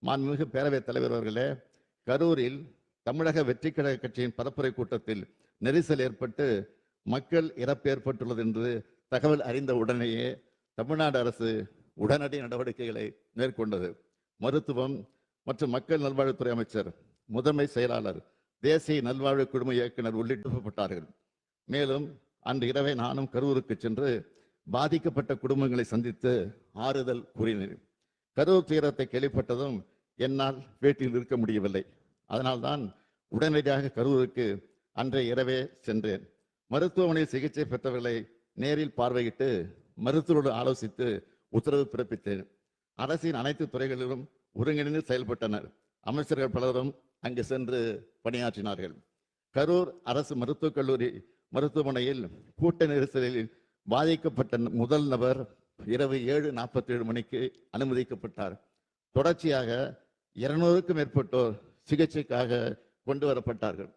மாண்புமிகு பேரவைத் தலைவர் அவர்களே, கரூரில் தமிழக வெற்றி கழக கட்சியின் பரப்புரை கூட்டத்தில் நெரிசல் ஏற்பட்டு மக்கள் இறப்பு ஏற்பட்டுள்ளது என்று தகவல் அறிந்த உடனேயே தமிழ்நாடு அரசு உடனடி நடவடிக்கைகளை மேற்கொண்டது. மருத்துவம் மற்றும் மக்கள் நல்வாழ்வுத்துறை அமைச்சர், முதன்மை செயலாளர், தேசிய நல்வாழ்வு குழும இயக்குனர் உள்ளிட்டப்பட்டார்கள். மேலும் அன்று இரவே நானும் கரூருக்கு சென்று பாதிக்கப்பட்ட குடும்பங்களை சந்தித்து ஆறுதல் கூறினேன். கரூர் துயரத்தை கேள்விப்பட்டதும் என்னால் வீட்டில் இருக்க முடியவில்லை. அதனால்தான் உடனடியாக கரூருக்கு அன்றைய இரவே சென்றேன். மருத்துவமனையில் சிகிச்சை பெற்றவர்களை நேரில் பார்வையிட்டு மருத்துவரோடு ஆலோசித்து உத்தரவு பிறப்பித்தேன். அரசின் அனைத்து துறைகளிலும் ஒருங்கிணைந்து செயல்பட்டனர். அமைச்சர்கள் பலரும் அங்கு சென்று பணியாற்றினார்கள். கரூர் அரசு மருத்துவக் கல்லூரி மருத்துவமனையில் கூட்ட நெரிசலில் பாதிக்கப்பட்ட முதல் நபர் இரவு 7:47 மணிக்கு அனுமதிக்கப்பட்டார். தொடர்ச்சியாக 200க்கும் மேற்பட்டோர் சிகிச்சைக்காக கொண்டு வரப்பட்டார்கள்.